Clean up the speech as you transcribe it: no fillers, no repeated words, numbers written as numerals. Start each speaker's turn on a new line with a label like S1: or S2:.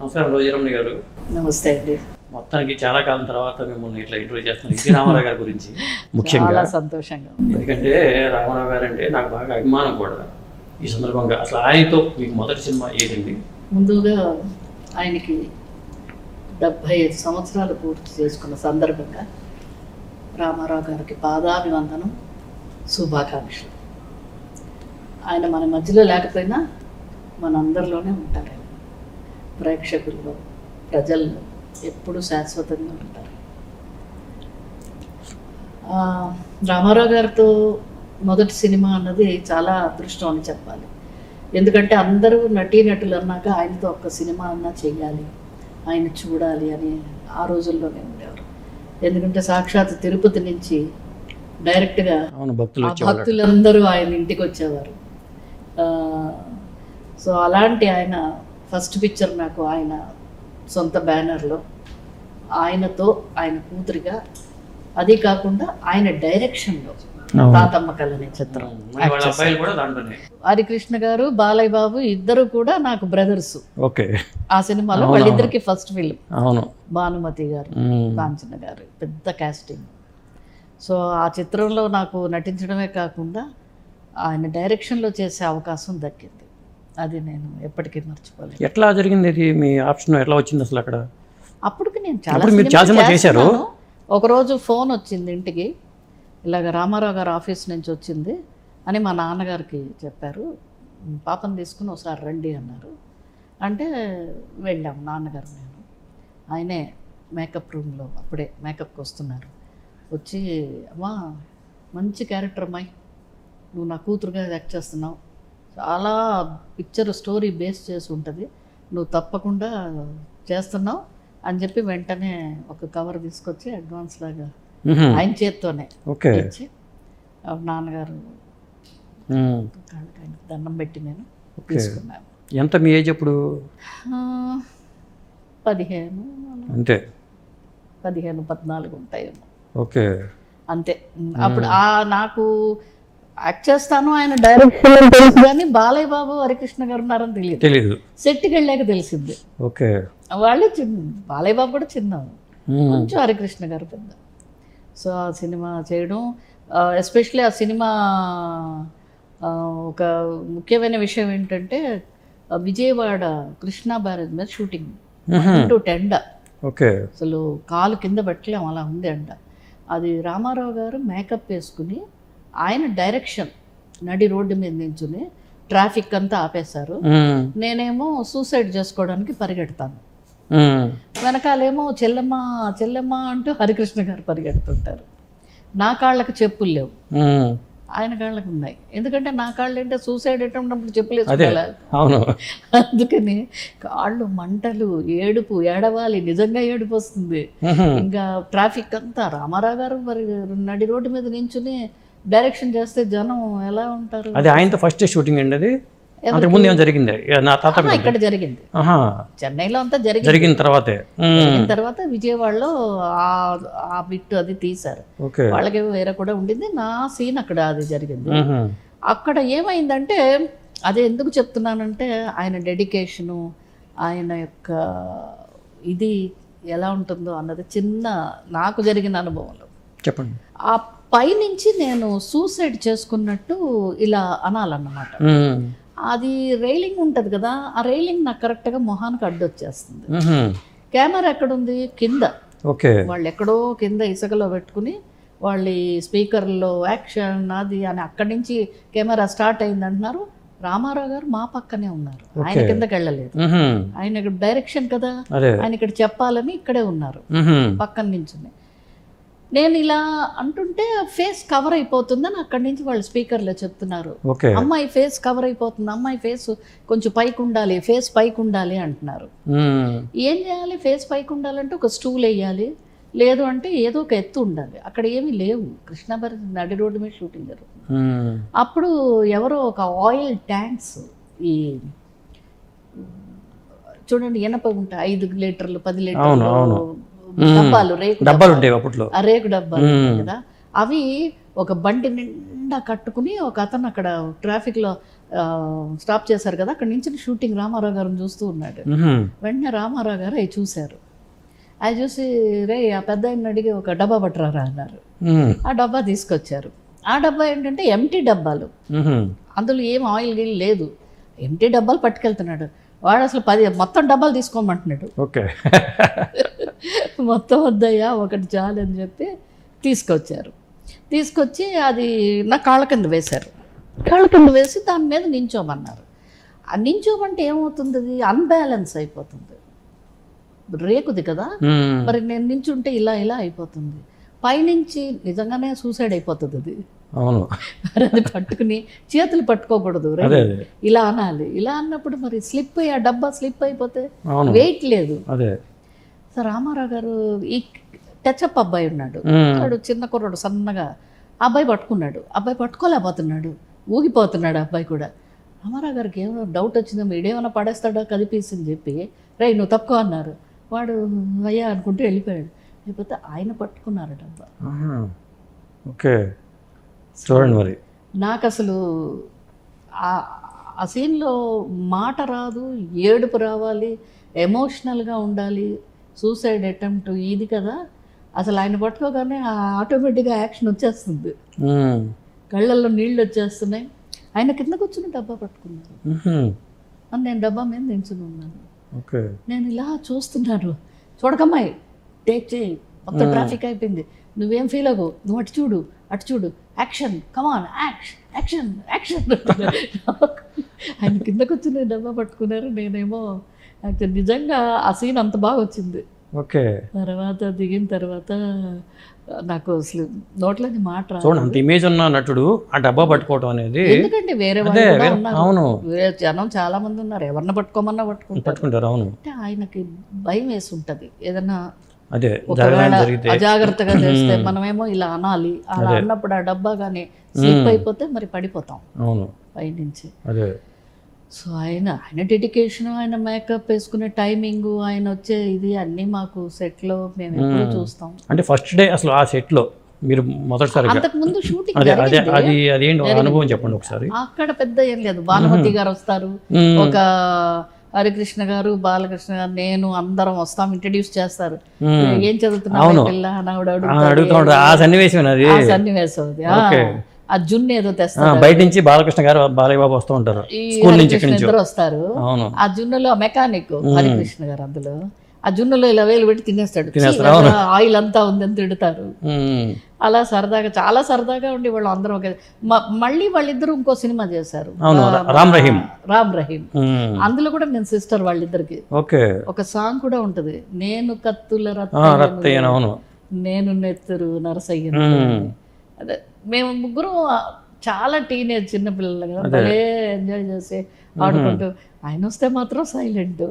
S1: నమస్కారం రోజీరమణి గారు.
S2: నమస్తే అండి.
S1: మొత్తానికి చాలా కాలం తర్వాత మిమ్మల్ని ఇట్లా ఇంటర్వ్యూ చేస్తున్నాను ఎన్టీ రామారావు గారి గురించి ముఖ్యంగా.
S2: చాలా సంతోషంగా ఉంది.
S1: ఎందుకంటే రామారావు గారు అంటే నాకు బాగా అభిమానం కూడా. ఈ సందర్భంగా అసలు ఆయనతో మీకు మొదటి సినిమా ఏదండి?
S2: ముందుగా ఆయనకి 75 సంవత్సరాలు పూర్తి చేసుకున్న సందర్భంగా రామారావు గారికి పాదాభివందనం, శుభాకాంక్షలు. ఆయన మన మధ్యలో లేకపోయినా మనందరిలోనే ఉంటారు. ఆయన ప్రేక్షకుల్లో, ప్రజల్లో ఎప్పుడూ శాశ్వతంగా ఉంటారు. రామారావు గారితో మొదటి సినిమా అన్నది చాలా అదృష్టం అని చెప్పాలి. ఎందుకంటే అందరూ నటీనటులు అన్నాక ఆయనతో ఒక్క సినిమా అన్నా చెయ్యాలి, ఆయన చూడాలి అని ఆ రోజుల్లోనే ఉండేవారు. ఎందుకంటే సాక్షాత్ తిరుపతి నుంచి డైరెక్ట్గా భక్తులందరూ ఆయన ఇంటికి వచ్చేవారు. సో అలాంటి ఆయన ఫస్ట్ పిక్చర్ నాకు ఆయన సొంత బ్యానర్లో ఆయనతో, ఆయన కూతురిగా, అది కాకుండా ఆయన డైరెక్షన్లో తాతమ్మ కళనే చిత్రం. హరికృష్ణ గారు, బాలయ్య బాబు ఇద్దరు కూడా నాకు బ్రదర్స్. ఆ సినిమాలో వాళ్ళిద్దరికి ఫస్ట్ ఫిల్మ్. భానుమతి గారు, కాంచన గారు, పెద్ద కాస్టింగ్. సో ఆ చిత్రంలో నాకు నటించడమే కాకుండా ఆయన డైరెక్షన్లో చేసే అవకాశం దక్కింది. అది నేను ఎప్పటికీ మర్చిపోలేదు.
S1: ఎట్లా జరిగింది ఇది? మీ ఆప్షన్ ఎట్లా వచ్చింది అసలు అక్కడ?
S2: అప్పటికి నేను చాలా చేశాను. ఒకరోజు ఫోన్ వచ్చింది ఇంటికి, ఇలాగ రామారావు గారు ఆఫీస్ నుంచి వచ్చింది అని మా నాన్నగారికి చెప్పారు. పాపను తీసుకుని ఒకసారి రండి అన్నారు. అంటే వెళ్ళాం నాన్నగారు, నేను. ఆయనే మేకప్ రూమ్లో అప్పుడే మేకప్కి వస్తున్నారు. వచ్చి, అమ్మా మంచి క్యారెక్టర్ అమ్మాయి, నువ్వు నా కూతురుగా యాక్ట్ చేస్తున్నావు, చాలా పిక్చర్ స్టోరీ బేస్ చేసి ఉంటుంది, నువ్వు తప్పకుండా చేస్తున్నావు అని చెప్పి వెంటనే ఒక కవర్ తీసుకొచ్చి అడ్వాన్స్ లాగా ఆయన చేత్తోనే ఇచ్చి, నాన్నగారు దండం పెట్టి నేను తీసుకున్నాను.
S1: ఎంత మీ ఏజ్ అప్పుడు?
S2: 15
S1: అంతే,
S2: 14 ఉంటాయేమో.
S1: ఓకే,
S2: అంతే. అప్పుడు నాకు యాక్ట్ చేస్తాను, ఆయన డైరెక్షన్ తెలుసు కానీ బాలయ్య బాబు, హరికృష్ణ గారు ఉన్నారని తెలియదు. సెట్కి వెళ్ళాక తెలిసింది.
S1: ఓకే,
S2: వాళ్ళే చిన్న, బాలయ్య బాబు కూడా చిన్న, కొంచెం హరికృష్ణ గారు పెద్ద. సో ఆ సినిమా చేయడం, ఎస్పెషల్లీ ఆ సినిమా ఒక ముఖ్యమైన విషయం ఏంటంటే విజయవాడ కృష్ణా బ్యారేజ్ మీద షూటింగ్, 10
S1: ఓకే,
S2: అసలు కాలు కింద పెట్టలేము, అలా ఉంది ఎండ. అది రామారావు గారు మేకప్ వేసుకుని ఆయన డైరెక్షన్ నడి రోడ్డు మీద నించుని ట్రాఫిక్ అంతా ఆపేశారు. నేనేమో సూసైడ్ చేసుకోవడానికి పరిగెడతాను, వెనకాలేమో చెల్లెమ్మ చెల్లెమ్మ అంటూ హరికృష్ణ గారు పరిగెడుతుంటారు. నా కాళ్ళకు చెప్పులు లేవు, ఆయన కాళ్ళకు ఉన్నాయి. ఎందుకంటే నా కాళ్ళు అంటే సూసైడ్ అటెంప్ట్ చెప్పులు వేసుకోవాలి. అందుకని కాళ్ళు మంటలు, ఏడుపు, ఏడవాలి, నిజంగా ఏడుపు వస్తుంది. ఇంకా ట్రాఫిక్ అంతా రామారావు గారు మరి నడి రోడ్డు మీద నించుని డైరెక్షన్ చేస్తే జనం ఎలా ఉంటారు?
S1: అది ఆయనతో ఫస్ట్ షూటింగ్ అండి. అది అంతకుముందు ఏమో జరిగింది? నా తాత
S2: ఇక్కడ జరిగింది, చెన్నైలో అంతా జరిగిన తర్వాత విజయవాడలో ఆ బిట్ అది తీశారు. వాళ్ళకి వేరే కూడా ఉండింది, నా సీన్ అక్కడ అది జరిగింది. అక్కడ ఏమైందంటే, అది ఎందుకు చెప్తున్నానంటే ఆయన డెడికేషను, ఆయన యొక్క ఇది ఎలా ఉంటుందో అన్నది చిన్న నాకు జరిగిన అనుభవంలో
S1: చెప్పండి.
S2: ఆ పైనుంచి నేను సూసైడ్ చేసుకున్నట్టు ఇలా అనాలన్నమాట. అది రైలింగ్ ఉంటుంది కదా, ఆ రైలింగ్ నాకు కరెక్ట్గా మొహానికి అడ్డొచ్చేస్తుంది. కెమెరా ఎక్కడుంది? కింద. వాళ్ళు ఎక్కడో కింద ఇసుకలో పెట్టుకుని వాళ్ళ స్పీకర్లో యాక్షన్ అది అని అక్కడి నుంచి కెమెరా స్టార్ట్ అయింది అంటున్నారు. రామారావు గారు మా పక్కనే ఉన్నారు, ఆయన కిందకి వెళ్ళలేదు. ఆయన ఇక్కడ డైరెక్షన్ కదా, ఆయన ఇక్కడ చెప్పాలని ఇక్కడే ఉన్నారు పక్కన నుంచి. నేను ఇలా అంటుంటే ఫేస్ కవర్ అయిపోతుందని అక్కడి నుంచి వాళ్ళు స్పీకర్లో చెప్తున్నారు. అమ్మాయి ఫేస్ కవర్ అయిపోతుంది, అమ్మాయి ఫేస్ కొంచెం పైకి ఉండాలి, ఫేస్ పైకి ఉండాలి అంటున్నారు. ఏం చేయాలి? ఫేస్ పైకి ఉండాలంటే ఒక స్టూల్ వేయాలి, లేదు అంటే ఏదో ఒక ఎత్తు ఉండాలి. అక్కడ ఏమీ లేవు, కృష్ణాబారి నడి రోడ్డు మీద షూటింగ్ జరుగుతుంది. అప్పుడు ఎవరో ఒక ఆయిల్ ట్యాంక్స్, ఈ చూడండి ఇనప ఉంటాయి, 5 లీటర్లు 10 లీటర్లు డబ్బాలు, రేకు డబ్బాలు కదా, అవి ఒక బండి నిండా కట్టుకుని ఒక అతను అక్కడ ట్రాఫిక్లో స్టాప్ చేశారు కదా, అక్కడ నుంచి షూటింగ్ రామారావు గారిని చూస్తూ ఉన్నాడు. వెంటనే రామారావు గారు అవి చూశారు. అవి చూసి రే ఆ పెద్ద ఆయన అడిగి ఒక డబ్బా పట్టరారా అన్నారు. ఆ డబ్బా తీసుకొచ్చారు. ఆ డబ్బా ఏంటంటే ఎంటీ డబ్బాలు, అందులో ఏం ఆయిల్ గిల్ లేదు, ఎంటీ డబ్బాలు పట్టుకెళ్తున్నాడు వాడు. అసలు మొత్తం డబ్బాలు తీసుకోమంటున్నాడు.
S1: ఓకే,
S2: మొత్తం వద్దయ్యా ఒకటి చాలు అని చెప్పి తీసుకొచ్చారు. తీసుకొచ్చి అది నా కాళ్ళ కింద వేశారు. కాళ్ళ కింద వేసి దాని మీద నించోమన్నారు. ఆ నించోమంటే ఏమవుతుంది, అది అన్బ్యాలెన్స్ అయిపోతుంది, రేకుది కదా. మరి నేను నించుంటే ఇలా ఇలా అయిపోతుంది. పైనుంచి నిజంగానే సూసైడ్ అయిపోతుంది అది.
S1: అవును,
S2: మరి అది పట్టుకుని చేతులు పట్టుకోకూడదు, ఇలా అనాలి. ఇలా అన్నప్పుడు మరి స్లిప్ అయ్యి ఆ డబ్బా స్లిప్ అయిపోతే వెయిట్ లేదు. సో రామారావు గారు ఈ టచ్అప్ అబ్బాయి ఉన్నాడు, వాడు చిన్న కుర్రాడు సన్నగా, అబ్బాయి పట్టుకున్నాడు. అబ్బాయి పట్టుకోలేకపోతున్నాడు, ఊగిపోతున్నాడు అబ్బాయి కూడా. రామారావు గారికి ఏమో డౌట్ వచ్చిందో, వీడేమైనా పడేస్తాడో కదిపేసింది చెప్పి రే నువ్వు తక్కువ అన్నారు. వాడు అయ్యా అనుకుంటూ వెళ్ళిపోయాడు. లేకపోతే ఆయన పట్టుకున్నారు డబ్బా.
S1: ఓకే, చూడండి. మరి నాకు
S2: అసలు ఆ సీన్లో మాట రాదు, ఏడుపు రావాలి, ఎమోషనల్గా ఉండాలి. సూసైడ్ అటెంప్ట్ ఇది కదా, అసలు ఆయన పట్టుకోగానే ఆటోమేటిక్గా యాక్షన్ వచ్చేస్తుంది, కళ్ళల్లో నీళ్ళు వచ్చేస్తున్నాయి. ఆయన కింద కూర్చుని డబ్బా పట్టుకున్నారు. నేను డబ్బా మీద నించుని ఉన్నాను. నేను ఇలా చూస్తున్నాను, చూడకమ్మాయి టేక్ చేయి, మొత్తం ట్రాఫిక్ అయిపోయింది, నువ్వేం ఫీల్ అవ్వవు, నువ్వు అటు చూడు అటు చూడు, యాక్షన్ కమాన్ యాక్షన్ యాక్షన్. ఆయన కింద కూర్చుని డబ్బా పట్టుకున్నారు, నేనేమో యాక్చువల్ నిజంగా ఆ సీన్ అంత బాగా వచ్చింది.
S1: ఓకే,
S2: తర్వాత దిగిన తర్వాత నాకు అసలు నోట్లోని మాట రాదు.
S1: చూడండి, అంత ఇమేజ్ ఉన్న నటుడు ఆ డబ్బా పట్టుకోవడం అనేది.
S2: ఎందుకంటే వేరే వాళ్ళు ఉన్నారు, వేరే జనం చాలా మంది ఉన్నారు, ఎవరిని పట్టుకోమన్నా పట్టుకుంటారు.
S1: అవును,
S2: అంటే ఆయనకి భయం వేసి ఉంటుంది ఏదైనా
S1: ఒకవేళ
S2: అజాగ్రత్తగా చేస్తే. మనమేమో ఇలా అనాలి, అలా అన్నప్పుడు ఆ డబ్బా కానీ స్లిప్ అయిపోతే మరి పడిపోతాం పైనుంచి. సో ఆయన డెడికేషన్, ఆయన మేకప్ వేసుకునే టైమింగ్, ఆయన వచ్చే ఇది అన్నీ మాకు సెట్లో మేము ఎప్పుడు చూస్తాం.
S1: అంటే ఫస్ట్ డే అసలు ఆ సెట్లో మీరు మొదటిసారి
S2: అంతకుముందు షూటింగ్
S1: అనుభవం చెప్పండి ఒకసారి.
S2: అక్కడ పెద్ద ఏం లేదు, భానుమతి గారు వస్తారు, ఒక హరికృష్ణ గారు, బాలకృష్ణ గారు, నేను అందరం వస్తాం, ఇంట్రడ్యూస్ చేస్తారు. ఏం చదువుతున్నావు పిల్ల అని అడుగుతాడు.
S1: ఆ సన్నివేశం అది.
S2: ఆ జున్ను ఏదో తెస్తారు
S1: బయట నుంచి, బాలకృష్ణ గారు బాలయ్య బాబు వస్తూ ఉంటారు,
S2: ఇద్దరు వస్తారు. ఆ జున్నులో మెకానిక్ హరికృష్ణ గారు, అందులో ఆ జున్నులో ఇలా వేలు పెట్టి తినేస్తాడు, ఆయిల్ అంతా ఉందని తిడతారు. అలా సరదాగా, చాలా సరదాగా ఉండి వాళ్ళు అందరం మళ్ళీ వాళ్ళిద్దరు ఇంకో సినిమా చేశారు, రామ్ రహీం. అందులో కూడా నేను సిస్టర్ వాళ్ళిద్దరికి ఒక సాంగ్ కూడా ఉంటది, నేను కత్తుల రత్తయ్య, నేను నెత్తురు నరసయ్య. అదే మేము ముగ్గురు చాలా టీనేజ్ చిన్నపిల్లలు కదా, భలే ఎంజాయ్ చేసి ఆడుకుంటూ. ఆయన వస్తే మాత్రం సైలెంట్.